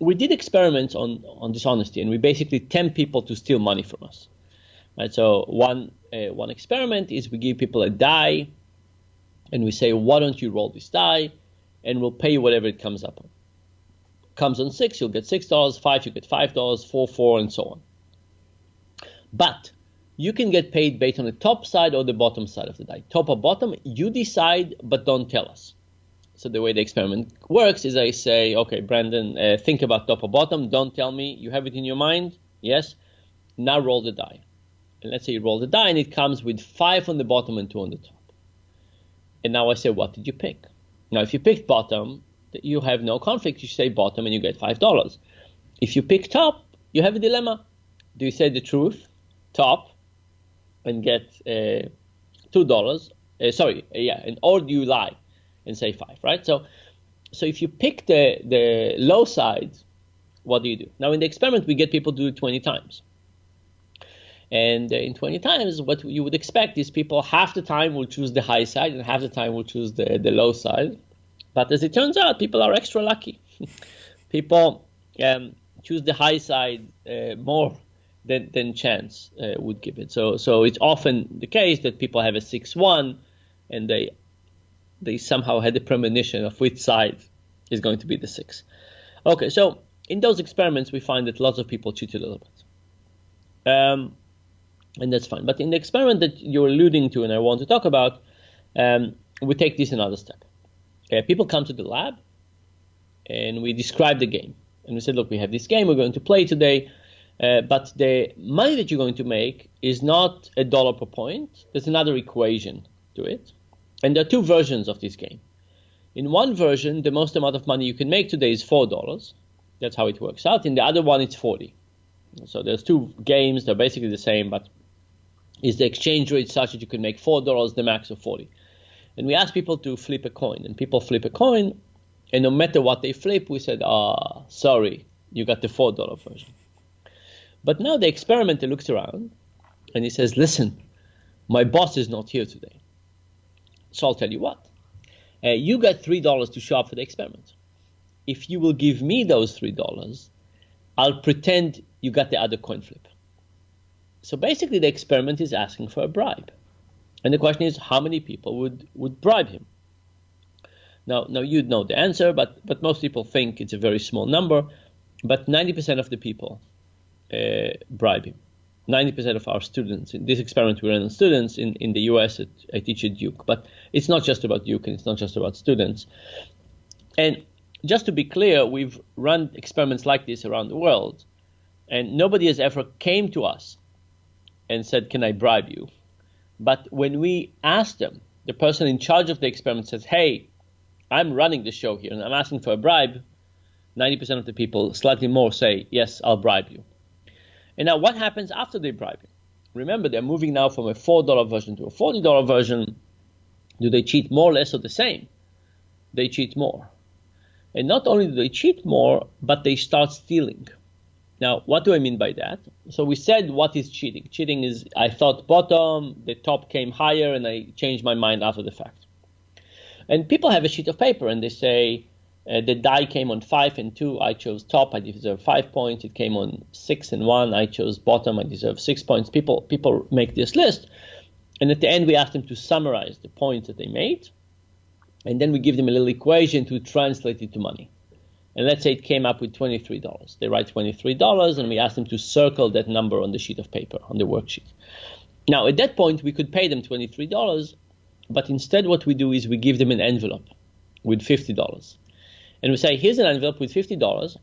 we did experiments on dishonesty, and we basically tempt people to steal money from us. Right? So one experiment is we give people a die, and we say, why don't you roll this die, and we'll pay you whatever it comes up on. Comes on 6, you'll get $6, 5, you get $5, 4, 4, and so on. But you can get paid based on the top side or the bottom side of the die. Top or bottom, you decide, but don't tell us. So the way the experiment works is I say, okay, Brandon, think about top or bottom. Don't tell me. You have it in your mind? Yes. Now roll the die. And let's say you roll the die, and it comes with 5 on the bottom and 2 on the top. And now I say, what did you pick? Now, if you picked bottom, you have no conflict. You say bottom and you get $5. If you pick top, you have a dilemma. Do you say the truth, top, and get $2? Or do you lie and say 5, right? So if you pick the low side, what do? Now, in the experiment, we get people to do it 20 times. And in 20 times, what you would expect is people half the time will choose the high side and half the time will choose the low side. But as it turns out, people are extra lucky. People choose the high side more than chance would give it. So it's often the case that people have a 6-1 and they somehow had a premonition of which side is going to be the 6. Okay, so in those experiments, we find that lots of people cheat a little bit. And that's fine. But in the experiment that you're alluding to and I want to talk about, we take this another step. People come to the lab and we describe the game. And we said, look, we have this game we're going to play today, but the money that you're going to make is not $1 per point. There's another equation to it. And there are 2 versions of this game. In one version, the most amount of money you can make today is $4. That's how it works out. In the other one, it's 40. So there's 2 games. They're basically the same, but is the exchange rate such that you can make $4, the max of 40? And we asked people to flip a coin, and people flip a coin, and no matter what they flip, we said, sorry, you got the $4 version. But now the experimenter looks around, and he says, listen, my boss is not here today. So I'll tell you what. You got $3 to show up for the experiment. If you will give me those $3, I'll pretend you got the other coin flip. So basically the experiment is asking for a bribe. And the question is, how many people would bribe him? Now you'd know the answer, but most people think it's a very small number. But 90% of the people bribe him. 90% of our students, in this experiment we ran on students in the US, I teach at Duke. But it's not just about Duke, and it's not just about students. And just to be clear, we've run experiments like this around the world, and nobody has ever came to us and said, can I bribe you? But when we asked them, the person in charge of the experiment says, hey, I'm running the show here and I'm asking for a bribe, 90% of the people, slightly more, say, yes, I'll bribe you. And now what happens after they bribe you? Remember, they're moving now from a $4 version to a $40 version. Do they cheat more, less, or the same? They cheat more. And not only do they cheat more, but they start stealing. Now, what do I mean by that? So we said, what is cheating? Cheating is, I thought bottom, the top came higher, and I changed my mind after the fact. And people have a sheet of paper, and they say, the die came on 5 and 2, I chose top, I deserve 5 points. It came on 6 and 1, I chose bottom, I deserve 6 points. People make this list, and at the end we ask them to summarize the points that they made, and then we give them a little equation to translate it to money. And let's say it came up with $23. They write $23, and we ask them to circle that number on the sheet of paper, on the worksheet. Now, at that point, we could pay them $23, but instead what we do is we give them an envelope with $50. And we say, here's an envelope with $50.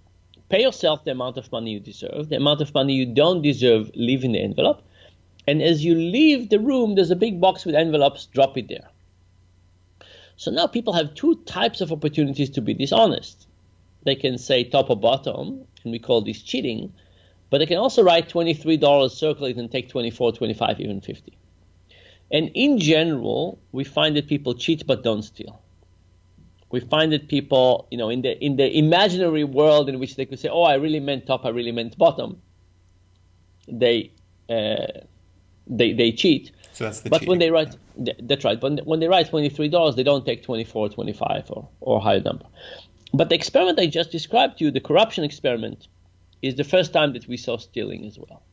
Pay yourself the amount of money you deserve. The amount of money you don't deserve, leave in the envelope. And as you leave the room, there's a big box with envelopes. Drop it there. So now people have 2 types of opportunities to be dishonest. They can say top or bottom, and we call this cheating. But they can also write $23, circle it, and take 24, 25, even 50. And in general, we find that people cheat but don't steal. We find that people, in the imaginary world in which they could say, oh, I really meant top, I really meant bottom, they cheat. So that's the but cheating. When they write, that's right. But when they write $23, they don't take 24, 25 or higher number. But the experiment I just described to you, the corruption experiment, is the first time that we saw stealing as well,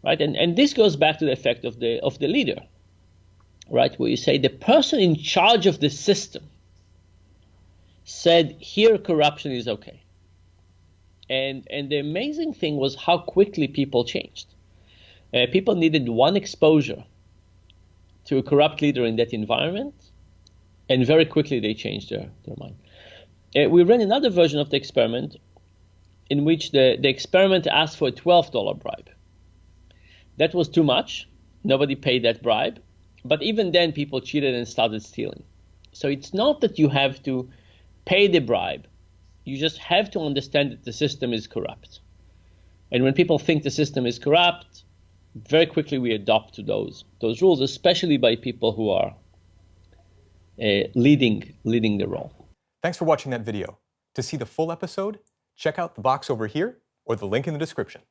right? And this goes back to the effect of the leader, right? Where you say the person in charge of the system said, here corruption is okay. And the amazing thing was how quickly people changed. People needed one exposure to a corrupt leader in that environment, and very quickly they changed their mind. We ran another version of the experiment in which the experiment asked for a $12 bribe. That was too much. Nobody paid that bribe. But even then, people cheated and started stealing. So it's not that you have to pay the bribe. You just have to understand that the system is corrupt. And when people think the system is corrupt, very quickly we adopt to those rules, especially by people who are leading the role. Thanks for watching that video. To see the full episode, check out the box over here or the link in the description.